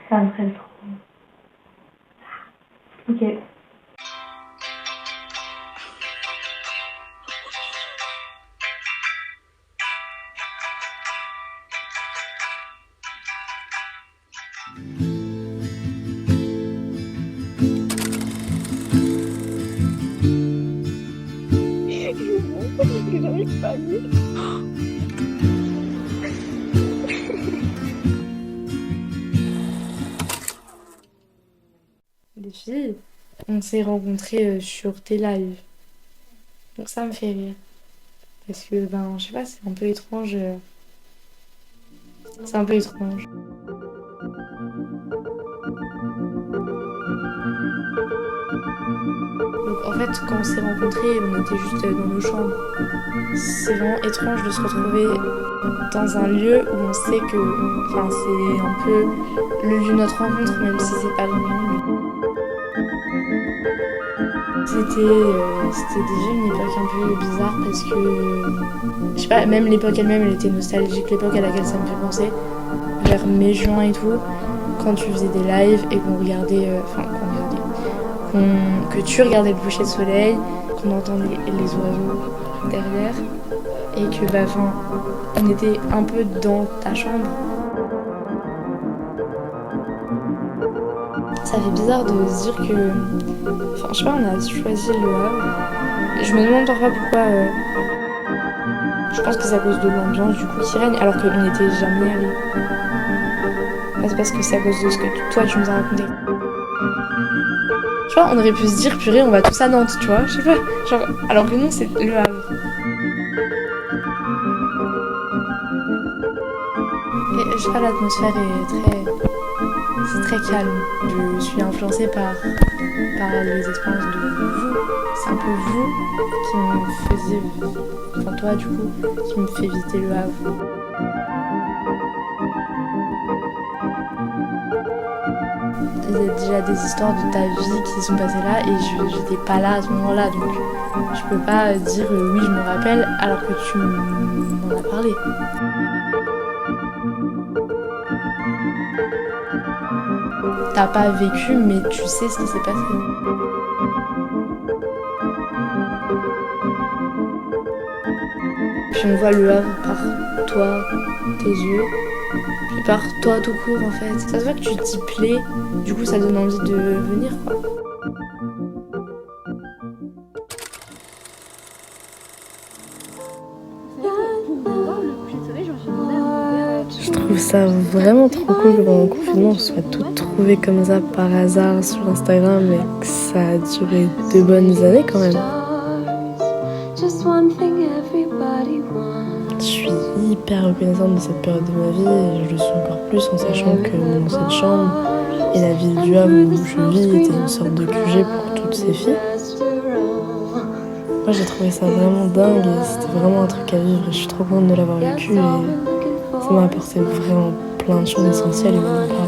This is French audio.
Ça me prenne trop. Ok. J'arrive pas à lire. Les filles, on s'est rencontrés sur tes lives. Donc ça me fait rire. Parce que, ben, je sais pas, c'est un peu étrange. C'est un peu étrange. Donc en fait, quand on s'est rencontrés, on était juste dans nos chambres. C'est vraiment étrange de se retrouver dans un lieu où on sait que, enfin, c'est un peu le lieu de notre rencontre, même si c'est pas vraiment lui. C'était déjà une époque un peu bizarre parce que, je sais pas, même l'époque elle-même, elle était nostalgique, l'époque à laquelle ça me fait penser, vers mai-juin et tout, quand tu faisais des lives et qu'on regardait, que tu regardais le coucher de soleil, qu'on entendait les oiseaux derrière, et que, bah, enfin, on était un peu dans ta chambre. Ça fait bizarre de se dire que, enfin, je sais pas, on a choisi Le Havre. Je me demande parfois pourquoi. Je pense que c'est à cause de l'ambiance du coup qui règne, alors qu'on n'y était jamais allé. C'est parce que c'est à cause de ce que toi tu nous as raconté. Tu vois, on aurait pu se dire, purée, on va tous à Nantes, tu vois, je sais pas. Genre, alors que non, c'est Le Havre. Et je sais pas, l'atmosphère est très. C'est très calme. Je suis influencée par les expériences de vous. C'est un peu vous qui me faisiez. Enfin, toi, du coup, qui me fait visiter Le Havre. Il y a déjà des histoires de ta vie qui sont passées là et j'étais pas là à ce moment-là, donc je peux pas dire oui je me rappelle alors que tu m'en as parlé. T'as pas vécu mais tu sais ce qui s'est passé. Puis on voit Le Havre par toi, tes yeux, puis par toi tout court en fait. Ça se voit que tu t'y plais, du coup ça donne envie de venir quoi. Je trouve ça vraiment trop cool que pendant le confinement on soit toutes trouvées comme ça par hasard sur Instagram et que ça a duré 2 bonnes années quand même. Je suis hyper reconnaissante de cette période de ma vie et je le suis encore plus en sachant que mon ancienne chambre et la ville du Havre où je vis était une sorte de QG pour toutes ces filles. Moi j'ai trouvé ça vraiment dingue et c'était vraiment un truc à vivre et je suis trop contente de l'avoir vécu et ça m'a apporté vraiment plein de choses essentielles et on en parle